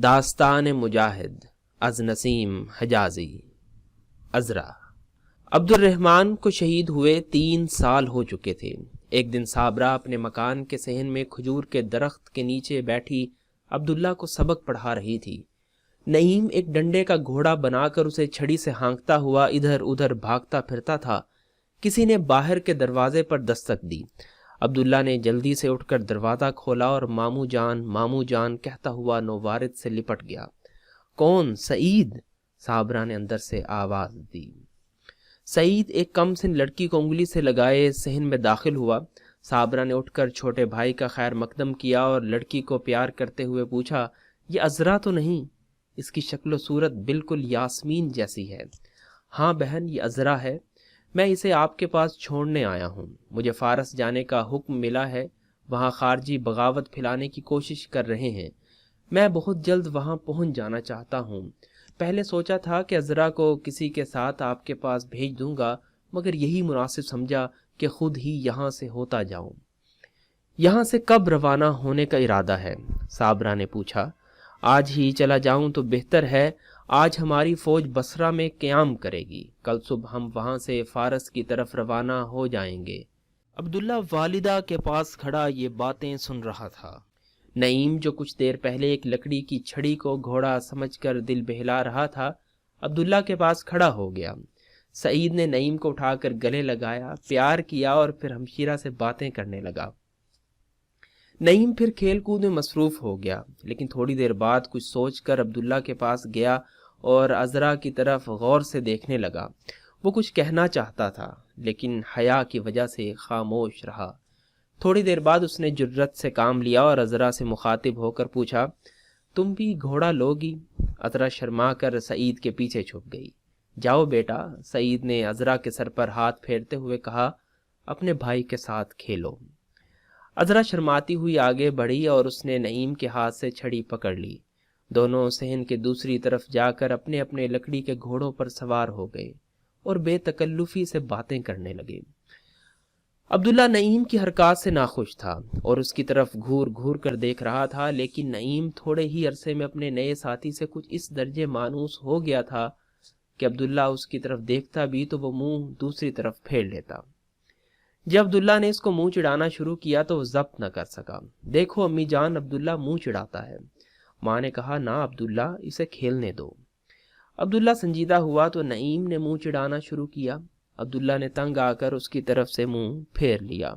داستان مجاہد از نسیم حجازی۔ عذرا عبد الرحمن کو شہید ہوئے 3 سال ہو چکے تھے۔ ایک دن صابرہ اپنے مکان کے صحن میں کھجور کے درخت کے نیچے بیٹھی عبداللہ کو سبق پڑھا رہی تھی۔ نعیم ایک ڈنڈے کا گھوڑا بنا کر اسے چھڑی سے ہانکتا ہوا ادھر ادھر بھاگتا پھرتا تھا۔ کسی نے باہر کے دروازے پر دستک دی۔ عبداللہ نے جلدی سے اٹھ کر دروازہ کھولا اور مامو جان کہتا ہوا نووارد سے لپٹ گیا۔ کون؟ سعید؟ صابرہ نے اندر سے آواز دی۔ سعید ایک کم سن لڑکی کو انگلی سے لگائے صحن میں داخل ہوا۔ صابرہ نے اٹھ کر چھوٹے بھائی کا خیر مقدم کیا اور لڑکی کو پیار کرتے ہوئے پوچھا، یہ عذرا تو نہیں؟ اس کی شکل و صورت بالکل یاسمین جیسی ہے۔ ہاں بہن، یہ عذرا ہے، میں اسے آپ کے پاس چھوڑنے آیا ہوں۔ مجھے فارس جانے کا حکم ملا ہے، وہاں خارجی بغاوت پھیلانے کی کوشش کر رہے ہیں۔ میں بہت جلد وہاں پہنچ جانا چاہتا ہوں۔ پہلے سوچا تھا کہ عذرا کو کسی کے ساتھ آپ کے پاس بھیج دوں گا، مگر یہی مناسب سمجھا کہ خود ہی یہاں سے ہوتا جاؤں۔ یہاں سے کب روانہ ہونے کا ارادہ ہے؟ صابرہ نے پوچھا۔ آج ہی چلا جاؤں تو بہتر ہے۔ آج ہماری فوج بصرہ میں قیام کرے گی، کل صبح ہم وہاں سے فارس کی طرف روانہ ہو جائیں گے۔ عبداللہ والدہ کے پاس کھڑا یہ باتیں سن رہا تھا۔ نعیم جو کچھ دیر پہلے ایک لکڑی کی چھڑی کو گھوڑا سمجھ کر دل بہلا رہا تھا، عبداللہ کے پاس کھڑا ہو گیا۔ سعید نے نعیم کو اٹھا کر گلے لگایا، پیار کیا اور پھر ہمشیرہ سے باتیں کرنے لگا۔ نعیم پھر کھیل کود میں مصروف ہو گیا، لیکن تھوڑی دیر بعد کچھ سوچ کر عبداللہ کے پاس گیا اور عذرا کی طرف غور سے دیکھنے لگا۔ وہ کچھ کہنا چاہتا تھا لیکن حیا کی وجہ سے خاموش رہا۔ تھوڑی دیر بعد اس نے جرأت سے کام لیا اور عذرا سے مخاطب ہو کر پوچھا، تم بھی گھوڑا لوگی؟ عذرا شرما کر سعید کے پیچھے چھپ گئی۔ جاؤ بیٹا، سعید نے عذرا کے سر پر ہاتھ پھیرتے ہوئے کہا، اپنے بھائی کے ساتھ کھیلو۔ عذرا شرماتی ہوئی آگے بڑھی اور اس نے نعیم کے ہاتھ سے چھڑی پکڑ لی۔ دونوں صحن کے دوسری طرف جا کر اپنے اپنے لکڑی کے گھوڑوں پر سوار ہو گئے اور بے تکلفی سے باتیں کرنے لگے۔ عبداللہ نعیم کی حرکات سے ناخوش تھا اور اس کی طرف گھور گھور کر دیکھ رہا تھا، لیکن نعیم تھوڑے ہی عرصے میں اپنے نئے ساتھی سے کچھ اس درجے مانوس ہو گیا تھا کہ عبداللہ اس کی طرف دیکھتا بھی تو وہ منہ دوسری طرف پھیر لیتا۔ جب عبداللہ نے اس کو منہ چڑھانا شروع کیا تو وہ ضبط نہ کر سکا۔ دیکھو امی جان، عبداللہ منہ چڑھاتا ہے۔ ماں نے کہا، نہ عبداللہ، اسے کھیلنے دو۔ عبداللہ سنجیدہ ہوا تو نعیم نے منہ چڑھانا شروع کیا۔ عبداللہ نے تنگ آ کر اس کی طرف سے منہ پھیر لیا۔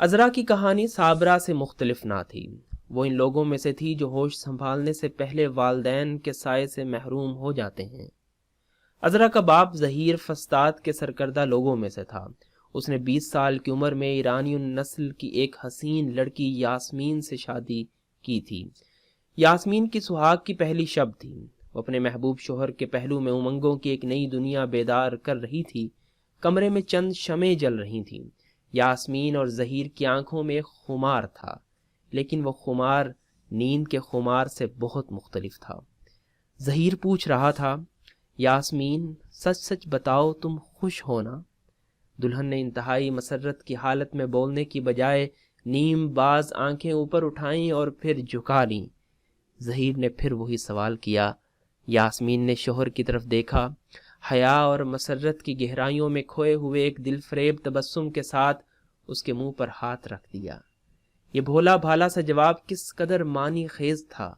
عذرا کی کہانی صابرہ سے مختلف نہ تھی۔ وہ ان لوگوں میں سے تھی جو ہوش سنبھالنے سے پہلے والدین کے سائے سے محروم ہو جاتے ہیں۔ عذرا کا باپ ظہیر فسطاط کے سرکردہ لوگوں میں سے تھا۔ اس نے 20 سال کی عمر میں ایرانی نسل کی ایک حسین لڑکی یاسمین سے شادی کی تھی۔ یاسمین کی سہاگ کی پہلی شب تھی۔ وہ اپنے محبوب شوہر کے پہلو میں امنگوں کی ایک نئی دنیا بیدار کر رہی تھی۔ کمرے میں چند شمعیں جل رہی تھیں۔ یاسمین اور ظہیر کی آنکھوں میں ایک خمار تھا، لیکن وہ خمار نیند کے خمار سے بہت مختلف تھا۔ ظہیر پوچھ رہا تھا، یاسمین سچ سچ بتاؤ، تم خوش ہو نا؟ دلہن نے انتہائی مسرت کی حالت میں بولنے کی بجائے نیم باز آنکھیں اوپر اٹھائیں اور پھر جھکا لیں۔ ظہیر نے پھر وہی سوال کیا۔ یاسمین نے شوہر کی طرف دیکھا، حیا اور مسرت کی گہرائیوں میں کھوئے ہوئے ایک دل فریب تبسم کے ساتھ اس کے منہ پر ہاتھ رکھ دیا۔ یہ بھولا بھالا سا جواب کس قدر معنی خیز تھا۔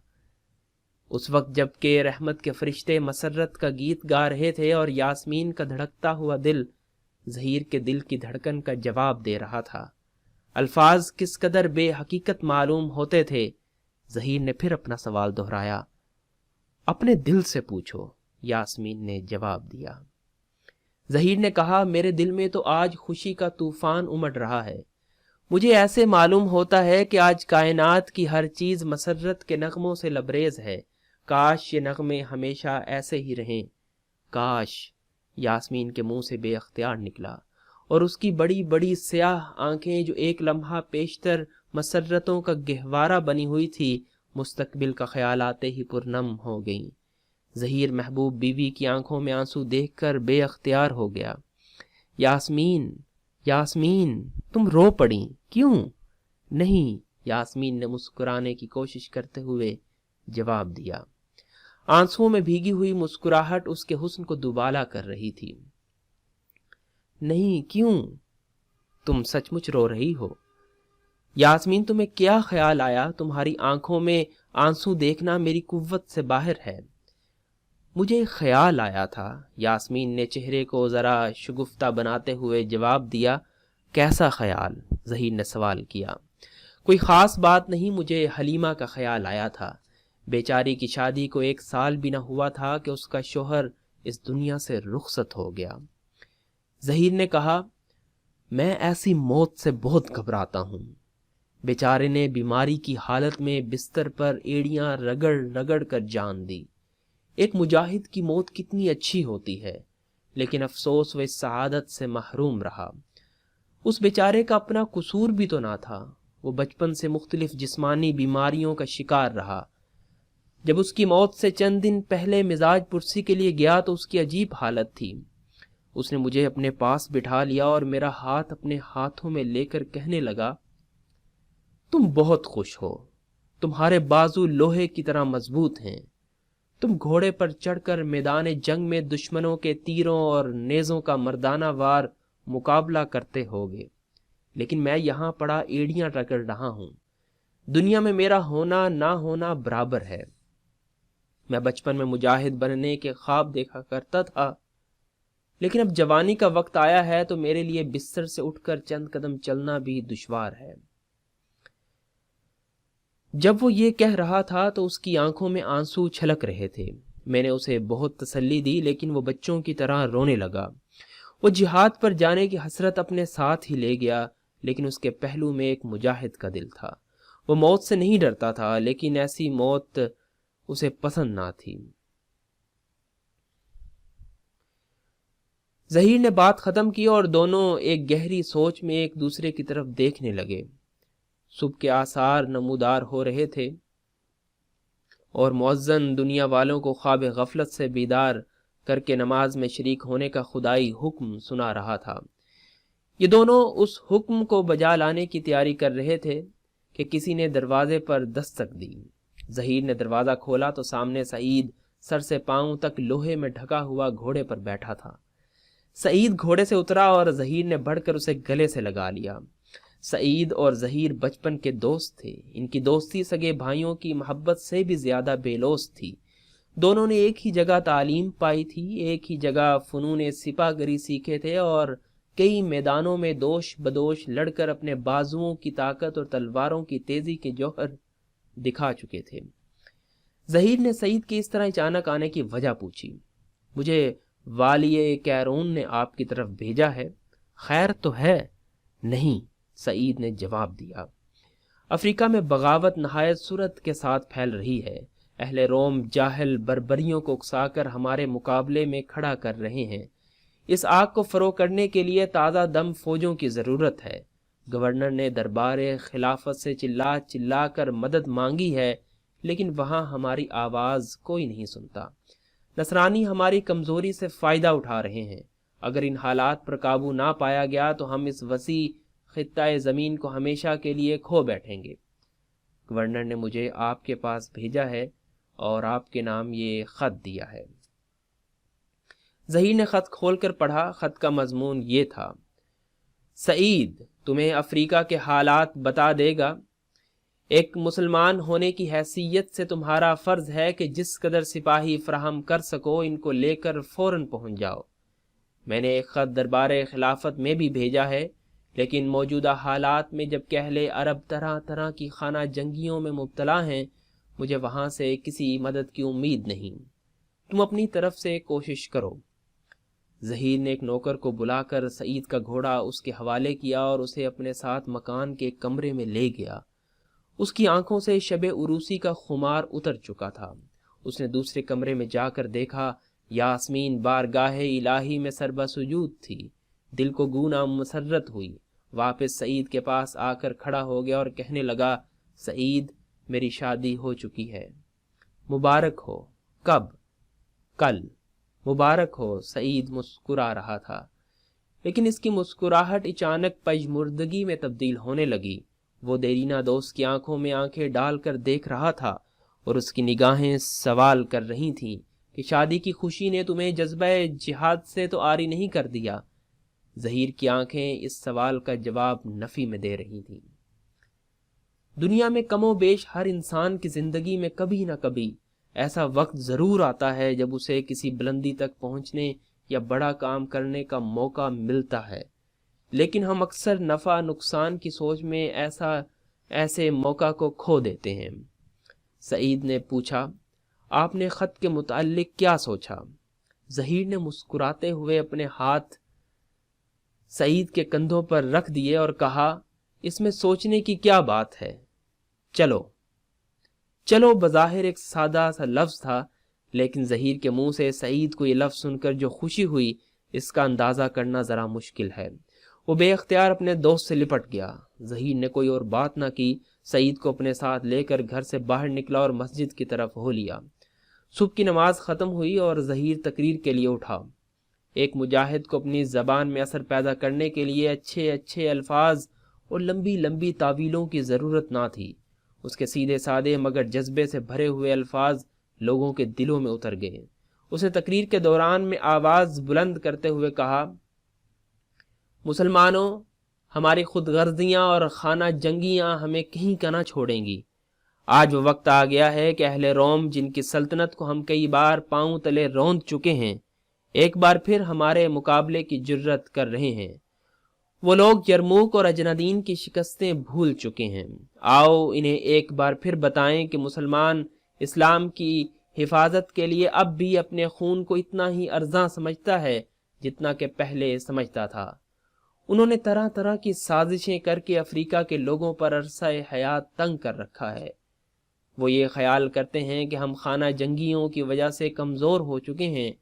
اس وقت جب کہ رحمت کے فرشتے مسرت کا گیت گا رہے تھے اور یاسمین کا دھڑکتا ہوا دل ظہیر کے دل کی دھڑکن کا جواب دے رہا تھا۔ الفاظ کس قدر بے حقیقت معلوم ہوتے تھے۔ ظہیر نے پھر اپنا سوال دہرایا، اپنے دل سے پوچھو، یاسمین نے جواب دیا۔ ظہیر نے کہا، میرے دل میں تو آج خوشی کا طوفان امڑ رہا ہے۔ مجھے ایسے معلوم ہوتا ہے کہ آج کائنات کی ہر چیز مسرت کے نغموں سے لبریز ہے۔ کاش یہ نغمے ہمیشہ ایسے ہی رہیں۔ کاش، یاسمین کے منہ سے بے اختیار نکلا، اور اس کی بڑی بڑی سیاہ آنکھیں جو ایک لمحہ پیشتر مسرتوں کا گہوارہ بنی ہوئی تھی، مستقبل کا خیال آتے ہی پرنم ہو گئیں۔ ظہیر محبوب بیوی کی آنکھوں میں آنسو دیکھ کر بے اختیار ہو گیا۔ یاسمین، یاسمین، تم رو پڑیں، کیوں؟ نہیں، یاسمین نے مسکرانے کی کوشش کرتے ہوئے جواب دیا۔ آنسوؤں میں بھیگی ہوئی مسکراہٹ اس کے حسن کو دوبالا کر رہی تھی۔ نہیں، کیوں؟ تم سچ مچ رو رہی ہو؟ یاسمین، تمہیں کیا خیال آیا؟ تمہاری آنکھوں میں آنسو دیکھنا میری قوت سے باہر ہے۔ مجھے خیال آیا تھا، یاسمین نے چہرے کو ذرا شگفتہ بناتے ہوئے جواب دیا۔ کیسا خیال؟ ظہیر نے سوال کیا۔ کوئی خاص بات نہیں، مجھے حلیمہ کا خیال آیا تھا۔ بیچاری کی شادی کو 1 سال بھی نہ ہوا تھا کہ اس کا شوہر اس دنیا سے رخصت ہو گیا۔ ظہیر نے کہا، میں ایسی موت سے بہت گھبراتا ہوں۔ بیچارے نے بیماری کی حالت میں بستر پر ایڑیاں رگڑ رگڑ کر جان دی۔ ایک مجاہد کی موت کتنی اچھی ہوتی ہے، لیکن افسوس وہ اس سعادت سے محروم رہا۔ اس بیچارے کا اپنا قصور بھی تو نہ تھا، وہ بچپن سے مختلف جسمانی بیماریوں کا شکار رہا۔ جب اس کی موت سے چند دن پہلے مزاج پرسی کے لیے گیا تو اس کی عجیب حالت تھی۔ اس نے مجھے اپنے پاس بٹھا لیا اور میرا ہاتھ اپنے ہاتھوں میں لے کر کہنے لگا، تم بہت خوش ہو، تمہارے بازو لوہے کی طرح مضبوط ہیں، تم گھوڑے پر چڑھ کر میدان جنگ میں دشمنوں کے تیروں اور نیزوں کا مردانہ وار مقابلہ کرتے ہوگے، لیکن میں یہاں پڑا ایڑیاں رگڑ رہا ہوں۔ دنیا میں میرا ہونا نہ ہونا برابر ہے۔ میں بچپن میں مجاہد بننے کے خواب دیکھا کرتا تھا، لیکن اب جوانی کا وقت آیا ہے تو میرے لیے بستر سے اٹھ کر چند قدم چلنا بھی دشوار ہے۔ جب وہ یہ کہہ رہا تھا تو اس کی آنکھوں میں آنسو چھلک رہے تھے۔ میں نے اسے بہت تسلی دی، لیکن وہ بچوں کی طرح رونے لگا۔ وہ جہاد پر جانے کی حسرت اپنے ساتھ ہی لے گیا، لیکن اس کے پہلو میں ایک مجاہد کا دل تھا۔ وہ موت سے نہیں ڈرتا تھا، لیکن ایسی موت اسے پسند نہ تھی۔ ظہیر نے بات ختم کی اور دونوں ایک گہری سوچ میں ایک دوسرے کی طرف دیکھنے لگے۔ صبح کے آثار نمودار ہو رہے تھے اور مؤذن دنیا والوں کو خواب غفلت سے بیدار کر کے نماز میں شریک ہونے کا خدائی حکم سنا رہا تھا۔ یہ دونوں اس حکم کو بجا لانے کی تیاری کر رہے تھے کہ کسی نے دروازے پر دستک دی۔ ظہیر نے دروازہ کھولا تو سامنے سعید سر سے پاؤں تک لوہے میں ڈھکا ہوا گھوڑے پر بیٹھا تھا۔ سعید گھوڑے سے اترا اور ظہیر نے بڑھ کر اسے گلے سے لگا لیا۔ سعید اور ظہیر بچپن کے دوست تھے۔ ان کی دوستی سگے بھائیوں کی محبت سے بھی زیادہ بے لوث تھی۔ دونوں نے ایک ہی جگہ تعلیم پائی تھی، ایک ہی جگہ فنون سپاہ گری سیکھے تھے اور کئی میدانوں میں دوش بدوش لڑ کر اپنے بازوؤں کی طاقت اور تلواروں کی تیزی کے جوہر دکھا چکے تھے۔ ظہیر نے سعید کے اس طرح اچانک آنے کی وجہ پوچھی۔ مجھے والی کیرون نے آپ کی طرف بھیجا ہے، خیر تو ہے؟ نہیں، سعید نے جواب دیا۔ افریقہ میں بغاوت نہایت سرعت کے ساتھ پھیل رہی ہے۔ اہل روم جاہل بربریوں کو اکسا کر ہمارے مقابلے میں کھڑا کر رہے ہیں۔ اس آگ کو فروغ کرنے کے لیے تازہ دم فوجوں کی ضرورت ہے۔ گورنر نے دربار خلافت سے چلا چلا کر مدد مانگی ہے، لیکن وہاں ہماری آواز کوئی نہیں سنتا۔ نصرانی ہماری کمزوری سے فائدہ اٹھا رہے ہیں۔ اگر ان حالات پر قابو نہ پایا گیا تو ہم اس وسیع خطہ زمین کو ہمیشہ کے لیے کھو بیٹھیں گے۔ گورنر نے مجھے آپ کے پاس بھیجا ہے اور آپ کے نام یہ خط دیا ہے۔ ظہیر نے خط کھول کر پڑھا۔ خط کا مضمون یہ تھا، سعید تمہیں افریقہ کے حالات بتا دے گا۔ ایک مسلمان ہونے کی حیثیت سے تمہارا فرض ہے کہ جس قدر سپاہی فراہم کر سکو ان کو لے کر فوراً پہنچ جاؤ۔ میں نے ایک خط دربار خلافت میں بھی بھیجا ہے، لیکن موجودہ حالات میں جب کہ اہل عرب طرح طرح کی خانہ جنگیوں میں مبتلا ہیں، مجھے وہاں سے کسی مدد کی امید نہیں۔ تم اپنی طرف سے کوشش کرو۔ ظہیر نے ایک نوکر کو بلا کر سعید کا گھوڑا اس کے حوالے کیا اور اسے اپنے ساتھ مکان کے کمرے میں لے گیا۔ اس کی آنکھوں سے شب عروسی کا خمار اتر چکا تھا۔ اس نے دوسرے کمرے میں جا کر دیکھا، یاسمین بارگاہ الہی میں سربہ سجود تھی۔ دل کو گونا مسرت ہوئی۔ واپس سعید کے پاس آ کر کھڑا ہو گیا اور کہنے لگا، سعید میری شادی ہو چکی ہے۔ مبارک ہو۔ کب؟ کل۔ مبارک ہو۔ سعید مسکرا رہا تھا، لیکن اس کی مسکراہٹ اچانک پژمردگی میں تبدیل ہونے لگی۔ وہ دیرینہ دوست کی آنکھوں میں آنکھیں ڈال کر دیکھ رہا تھا اور اس کی نگاہیں سوال کر رہی تھیں کہ شادی کی خوشی نے تمہیں جذبہ جہاد سے تو عاری نہیں کر دیا؟ ظہیر کی آنکھیں اس سوال کا جواب نفی میں دے رہی تھیں۔ دنیا میں کم و بیش ہر انسان کی زندگی میں کبھی نہ کبھی ایسا وقت ضرور آتا ہے جب اسے کسی بلندی تک پہنچنے یا بڑا کام کرنے کا موقع ملتا ہے، لیکن ہم اکثر نفع نقصان کی سوچ میں ایسے موقع کو کھو دیتے ہیں۔ سعید نے پوچھا، آپ نے خط کے متعلق کیا سوچا؟ ظہیر نے مسکراتے ہوئے اپنے ہاتھ سعید کے کندھوں پر رکھ دیے اور کہا، اس میں سوچنے کی کیا بات ہے، چلو بظاہر ایک سادہ سا لفظ تھا، لیکن ظہیر کے منہ سے سعید کو یہ لفظ سن کر جو خوشی ہوئی اس کا اندازہ کرنا ذرا مشکل ہے۔ وہ بے اختیار اپنے دوست سے لپٹ گیا۔ ظہیر نے کوئی اور بات نہ کی، سعید کو اپنے ساتھ لے کر گھر سے باہر نکلا اور مسجد کی طرف ہو لیا۔ صبح کی نماز ختم ہوئی اور ظہیر تقریر کے لیے اٹھا۔ ایک مجاہد کو اپنی زبان میں اثر پیدا کرنے کے لیے اچھے الفاظ اور لمبی تعویلوں کی ضرورت نہ تھی۔ اس کے سیدھے سادے مگر جذبے سے بھرے ہوئے الفاظ لوگوں کے دلوں میں اتر گئے۔ اس نے تقریر کے دوران میں آواز بلند کرتے ہوئے کہا، مسلمانوں، ہماری خود غرضیاں اور خانہ جنگیاں ہمیں کہیں کا نہ چھوڑیں گی۔ آج وہ وقت آ گیا ہے کہ اہل روم، جن کی سلطنت کو ہم کئی بار پاؤں تلے روند چکے ہیں، ایک بار پھر ہمارے مقابلے کی جرت کر رہے ہیں۔ وہ لوگ یرموک اور اجنادین کی شکستیں بھول چکے ہیں۔ آؤ انہیں ایک بار پھر بتائیں کہ مسلمان اسلام کی حفاظت کے لیے اب بھی اپنے خون کو اتنا ہی ارزاں سمجھتا ہے جتنا کہ پہلے سمجھتا تھا۔ انہوں نے طرح طرح کی سازشیں کر کے افریقہ کے لوگوں پر عرصہ حیات تنگ کر رکھا ہے۔ وہ یہ خیال کرتے ہیں کہ ہم خانہ جنگیوں کی وجہ سے کمزور ہو چکے ہیں،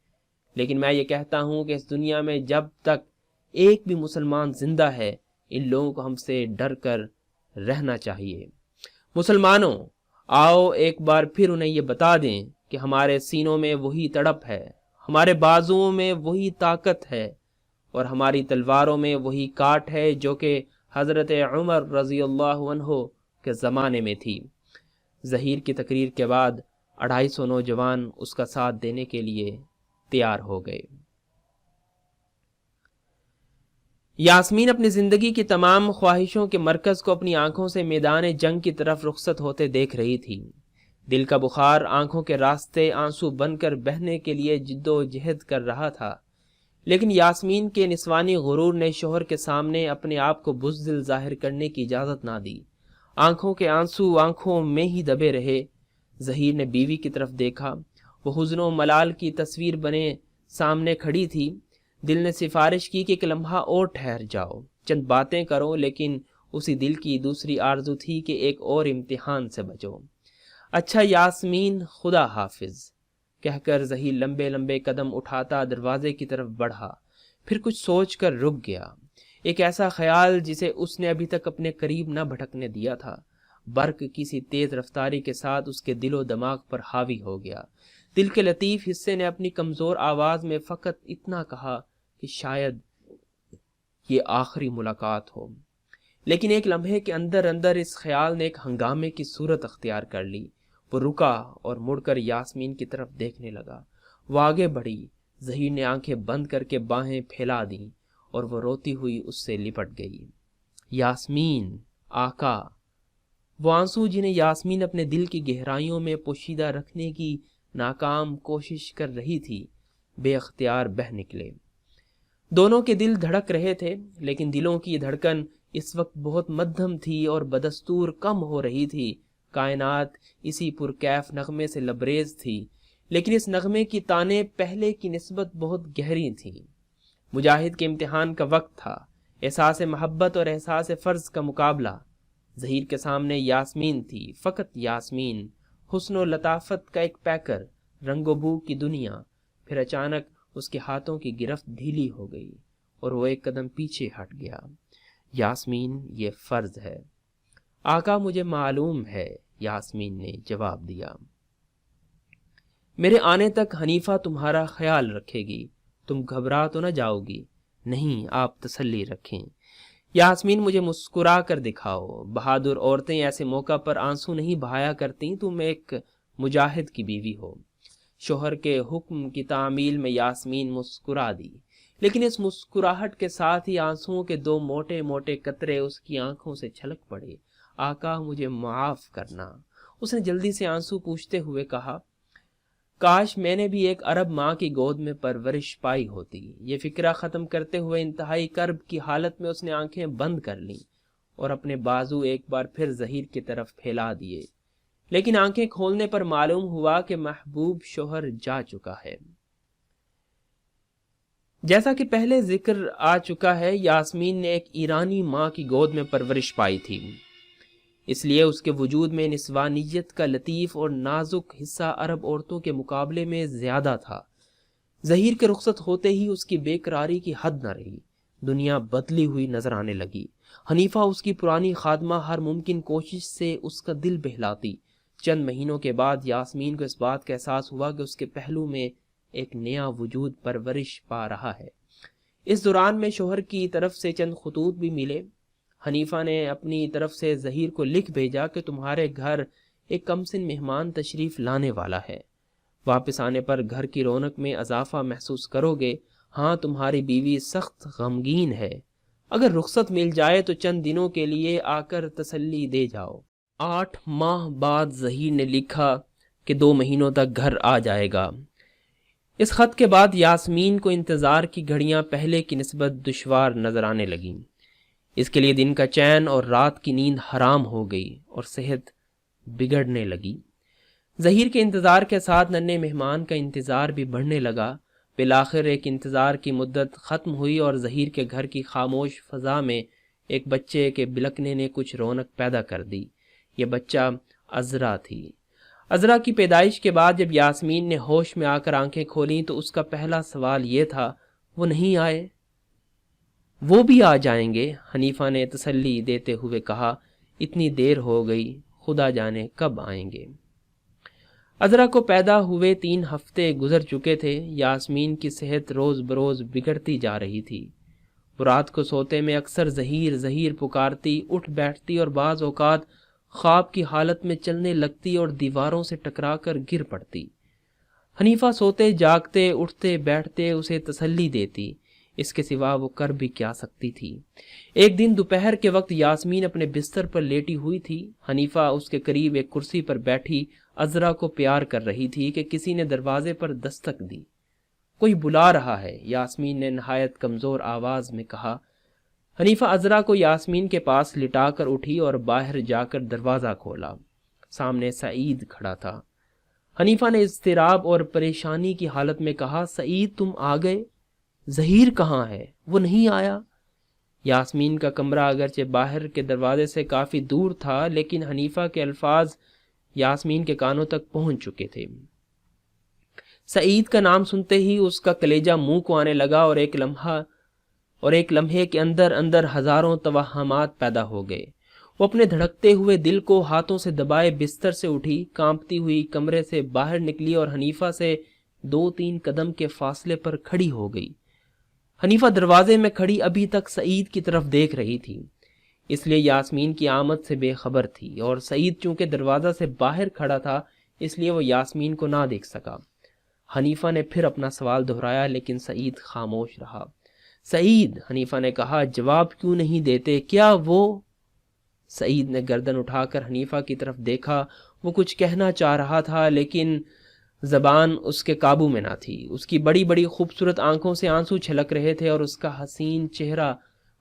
لیکن میں یہ کہتا ہوں کہ اس دنیا میں جب تک ایک بھی مسلمان زندہ ہے، ان لوگوں کو ہم سے ڈر کر رہنا چاہیے۔ مسلمانوں، آؤ ایک بار پھر انہیں یہ بتا دیں کہ ہمارے سینوں میں وہی تڑپ ہے، ہمارے بازوؤں میں وہی طاقت ہے اور ہماری تلواروں میں وہی کاٹ ہے جو کہ حضرت عمر رضی اللہ عنہ کے زمانے میں تھی۔ ظہیر کی تقریر کے بعد 250 نوجوان اس کا ساتھ دینے کے لیے تیار ہو گئے۔ یاسمین اپنی زندگی کی تمام خواہشوں کے مرکز کو اپنی آنکھوں سے میدان جنگ کی طرف رخصت ہوتے دیکھ رہی تھی۔ دل کا بخار آنکھوں کے راستے آنسو بن کر بہنے کے لیے جد و جہد کر رہا تھا، لیکن یاسمین کے نسوانی غرور نے شوہر کے سامنے اپنے آپ کو بزدل ظاہر کرنے کی اجازت نہ دی۔ آنکھوں کے آنسو آنکھوں میں ہی دبے رہے۔ ظہیر نے بیوی کی طرف دیکھا، وہ حزن و ملال کی تصویر بنے سامنے کھڑی تھی۔ دل نے سفارش کی کہ ایک لمحہ اور ٹھہر جاؤ، چند باتیں کرو، لیکن اسی دل کی دوسری آرزو تھی کہ ایک اور امتحان سے بچو۔ اچھا یاسمین، خدا حافظ کہہ کر ظہیر لمبے قدم اٹھاتا دروازے کی طرف بڑھا، پھر کچھ سوچ کر رک گیا۔ ایک ایسا خیال جسے اس نے ابھی تک اپنے قریب نہ بھٹکنے دیا تھا، برق کسی تیز رفتاری کے ساتھ اس کے دل و دماغ پر حاوی ہو گیا۔ دل کے لطیف حصے نے اپنی کمزور آواز میں فقط اتنا کہا کہ شاید یہ آخری ملاقات ہو، لیکن ایک لمحے کے اندر اس خیال نے ایک ہنگامے کی صورت اختیار کر لی۔ وہ رکا اور مڑ کر یاسمین کی طرف دیکھنے لگا۔ وہ آگے بڑھی، ظہیر نے آنکھیں بند کر کے باہیں پھیلا دیں اور وہ روتی ہوئی اس سے لپٹ گئی۔ یاسمین، آقا! وہ آنسو جنہیں یاسمین اپنے دل کی گہرائیوں میں پوشیدہ رکھنے کی ناکام کوشش کر رہی تھی، بے اختیار بہہ نکلے۔ دونوں کے دل دھڑک رہے تھے، لیکن دلوں کی دھڑکن اس وقت بہت مدھم تھی اور بدستور کم ہو رہی تھی۔ کائنات اسی پرکیف نغمے سے لبریز تھی، لیکن اس نغمے کی تانیں پہلے کی نسبت بہت گہری تھیں۔ مجاہد کے امتحان کا وقت تھا، احساس محبت اور احساس فرض کا مقابلہ۔ ظہیر کے سامنے یاسمین تھی، فقط یاسمین، حسن و لطافت کا ایک پیکر، رنگ و بو کی دنیا۔ پھر اچانک اس کے ہاتھوں کی گرفت ڈھیلی ہو گئی اور وہ ایک قدم پیچھے ہٹ گیا۔ یاسمین، یہ فرض ہے۔ آقا، مجھے معلوم ہے، یاسمین نے جواب دیا۔ میرے آنے تک حنیفہ تمہارا خیال رکھے گی، تم گھبرا تو نہ جاؤ گی؟ نہیں، آپ تسلی رکھیں۔ یاسمین، مجھے مسکرا کر دکھاؤ۔ بہادر عورتیں ایسے موقع پر آنسو نہیں بہایا کرتی، تم ایک مجاہد کی بیوی ہو۔ شوہر کے حکم کی تعمیل میں یاسمین مسکرا دی، لیکن اس مسکراہٹ کے ساتھ ہی آنسوؤں کے دو موٹے موٹے قطرے اس کی آنکھوں سے چھلک پڑے۔ آقا مجھے معاف کرنا، اس نے جلدی سے آنسو پوچھتے ہوئے کہا۔ کاش میں نے بھی ایک عرب ماں کی گود میں پرورش پائی ہوتی۔ یہ فکرہ ختم کرتے ہوئے انتہائی کرب کی حالت میں اس نے آنکھیں بند کر لیں اور اپنے بازو ایک بار پھر ظہیر کی طرف پھیلا دیے، لیکن آنکھیں کھولنے پر معلوم ہوا کہ محبوب شوہر جا چکا ہے۔ جیسا کہ پہلے ذکر آ چکا ہے، یاسمین نے ایک ایرانی ماں کی گود میں پرورش پائی تھی، اس لیے اس کے وجود میں نسوانیت کا لطیف اور نازک حصہ عرب عورتوں کے مقابلے میں زیادہ تھا۔ ظہیر کے رخصت ہوتے ہی اس کی بے قراری کی حد نہ رہی، دنیا بدلی ہوئی نظر آنے لگی۔ حنیفہ اس کی پرانی خادمہ ہر ممکن کوشش سے اس کا دل بہلاتی۔ چند مہینوں کے بعد یاسمین کو اس بات کا احساس ہوا کہ اس کے پہلو میں ایک نیا وجود پرورش پا رہا ہے۔ اس دوران میں شوہر کی طرف سے چند خطوط بھی ملے۔ حنیفہ نے اپنی طرف سے ظہیر کو لکھ بھیجا کہ تمہارے گھر ایک کمسن مہمان تشریف لانے والا ہے، واپس آنے پر گھر کی رونق میں اضافہ محسوس کرو گے۔ ہاں تمہاری بیوی سخت غمگین ہے، اگر رخصت مل جائے تو چند دنوں کے لیے آ کر تسلی دے جاؤ۔ 8 ماہ بعد ظہیر نے لکھا کہ 2 مہینوں تک گھر آ جائے گا۔ اس خط کے بعد یاسمین کو انتظار کی گھڑیاں پہلے کی نسبت دشوار نظر آنے لگیں۔ اس کے لیے دن کا چین اور رات کی نیند حرام ہو گئی اور صحت بگڑنے لگی۔ ظہیر کے انتظار کے ساتھ ننھے مہمان کا انتظار بھی بڑھنے لگا۔ بالآخر ایک انتظار کی مدت ختم ہوئی اور ظہیر کے گھر کی خاموش فضا میں ایک بچے کے بلکنے نے کچھ رونق پیدا کر دی۔ یہ بچہ عذرا تھی۔ عذرا کی پیدائش کے بعد جب یاسمین نے ہوش میں آ کر آنکھیں کھولیں تو اس کا پہلا سوال یہ تھا، وہ نہیں آئے؟ وہ بھی آ جائیں گے، حنیفہ نے تسلی دیتے ہوئے کہا۔ اتنی دیر ہو گئی، خدا جانے کب آئیں گے۔ عذرا کو پیدا ہوئے 3 ہفتے گزر چکے تھے۔ یاسمین کی صحت روز بروز بگڑتی جا رہی تھی۔ وہ رات کو سوتے میں اکثر ظہیر ظہیر پکارتی، اٹھ بیٹھتی اور بعض اوقات خواب کی حالت میں چلنے لگتی اور دیواروں سے ٹکرا کر گر پڑتی۔ حنیفہ سوتے جاگتے اٹھتے بیٹھتے اسے تسلی دیتی، اس کے سوا وہ کر بھی کیا سکتی تھی۔ ایک دن دوپہر کے وقت یاسمین اپنے بستر پر لیٹی ہوئی تھی۔ حنیفہ اس کے قریب ایک کرسی پر بیٹھی عذرا کو پیار کر رہی تھی کہ کسی نے دروازے پر دستک دی۔ کوئی بلا رہا ہے، یاسمین نے نہایت کمزور آواز میں کہا۔ حنیفہ عذرا کو یاسمین کے پاس لٹا کر اٹھی اور باہر جا کر دروازہ کھولا۔ سامنے سعید کھڑا تھا۔ حنیفہ نے اضطراب اور پریشانی کی حالت میں کہا، سعید تم آ گئے؟ ظہیر کہاں ہے؟ وہ نہیں آیا؟ یاسمین کا کمرہ اگرچہ باہر کے دروازے سے کافی دور تھا، لیکن حنیفہ کے الفاظ یاسمین کے کانوں تک پہنچ چکے تھے۔ سعید کا نام سنتے ہی اس کا کلیجہ منہ کو آنے لگا اور ایک لمحے کے اندر اندر ہزاروں توہمات پیدا ہو گئے۔ وہ اپنے دھڑکتے ہوئے دل کو ہاتھوں سے دبائے بستر سے اٹھی، کانپتی ہوئی کمرے سے باہر نکلی اور حنیفہ سے 2-3 قدم کے فاصلے پر کھڑی ہو گئی۔ حنیفہ دروازے میں کھڑی ابھی تک سعید کی طرف دیکھ رہی تھی، اس لیے یاسمین کی آمد سے بے خبر تھی، اور سعید چونکہ دروازہ سے باہر کھڑا تھا اس لیے وہ یاسمین کو نہ دیکھ سکا۔ حنیفہ نے پھر اپنا سوال دہرایا، لیکن سعید خاموش رہا۔ سعید، حنیفہ نے کہا، جواب کیوں نہیں دیتے؟ کیا وہ؟ سعید نے گردن اٹھا کر حنیفہ کی طرف دیکھا۔ وہ کچھ کہنا چاہ رہا تھا لیکن زبان اس کے قابو میں نہ تھی۔ اس کی بڑی بڑی خوبصورت آنکھوں سے آنسو چھلک رہے تھے اور اس کا حسین چہرہ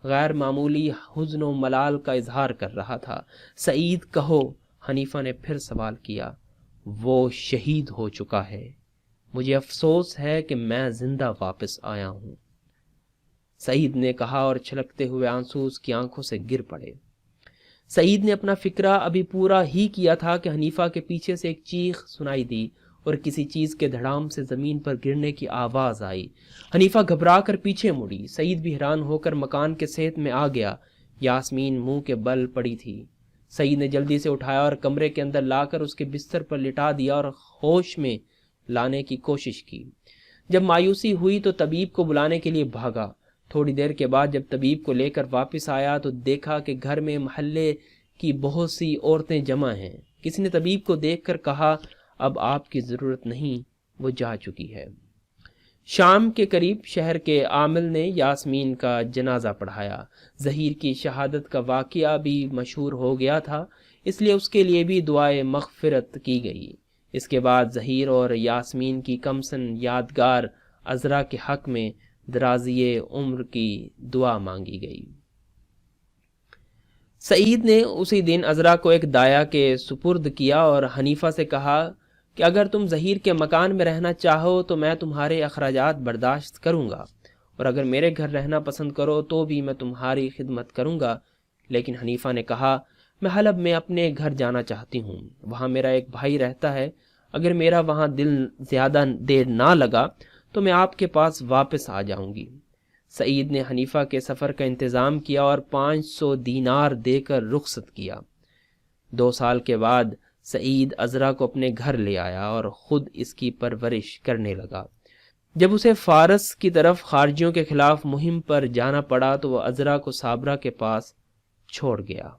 غیر معمولی حزن و ملال کا اظہار کر رہا تھا۔ سعید کہو، حنیفہ نے پھر سوال کیا۔ وہ شہید ہو چکا ہے، مجھے افسوس ہے کہ میں زندہ واپس آیا ہوں، سعید نے کہا، اور چھلکتے ہوئے آنسو اس کی آنکھوں سے گر پڑے۔ سعید نے اپنا فکرہ ابھی پورا ہی کیا تھا کہ حنیفہ کے پیچھے سے ایک چیخ سنائی دی اور کسی چیز کے دھڑام سے زمین پر گرنے کی آواز آئی۔ حنیفہ گھبرا کر پیچھے مڑی۔ سعید بھی حیران ہو کر مکان کے صحت میں آ گیا۔ یاسمین منہ کے بل پڑی تھی۔ سعید نے جلدی سے اٹھایا اور کمرے کے اندر لا کر اس کے بستر پر لٹا دیا اور ہوش میں لانے کی کوشش کی۔ جب مایوسی ہوئی تو طبیب کو بلانے کے لیے بھاگا۔ تھوڑی دیر کے بعد جب طبیب کو لے کر واپس آیا تو دیکھا کہ گھر میں محلے کی بہت سی عورتیں جمع ہیں۔ کسی نے طبیب کو دیکھ کر کہا، اب آپ کی ضرورت نہیں، وہ جا چکی ہے۔ شام کے قریب شہر کے عامل نے یاسمین کا جنازہ پڑھایا۔ ظہیر کی شہادت کا واقعہ بھی مشہور ہو گیا تھا، اس لیے اس کے لیے بھی دعائے مغفرت کی گئی۔ اس کے بعد ظہیر اور یاسمین کی کمسن یادگار عذرا کے حق میں درازی عمر کی دعا مانگی گئی۔ سعید نے اسی دن عذرا کو ایک دایا کے سپرد کیا اور حنیفہ سے کہا کہ اگر تم ظہیر کے مکان میں رہنا چاہو تو میں تمہارے اخراجات برداشت کروں گا، اور اگر میرے گھر رہنا پسند کرو تو بھی میں تمہاری خدمت کروں گا۔ لیکن حنیفہ نے کہا، میں حلب میں اپنے گھر جانا چاہتی ہوں، وہاں میرا ایک بھائی رہتا ہے، اگر میرا وہاں دل زیادہ دیر نہ لگا تو میں آپ کے پاس واپس آ جاؤں گی۔ سعید نے حنیفہ کے سفر کا انتظام کیا اور 500 دینار دے کر رخصت کیا۔ 2 سال کے بعد سعید عذرا کو اپنے گھر لے آیا اور خود اس کی پرورش کرنے لگا۔ جب اسے فارس کی طرف خارجیوں کے خلاف مہم پر جانا پڑا تو وہ عذرا کو صابرہ کے پاس چھوڑ گیا۔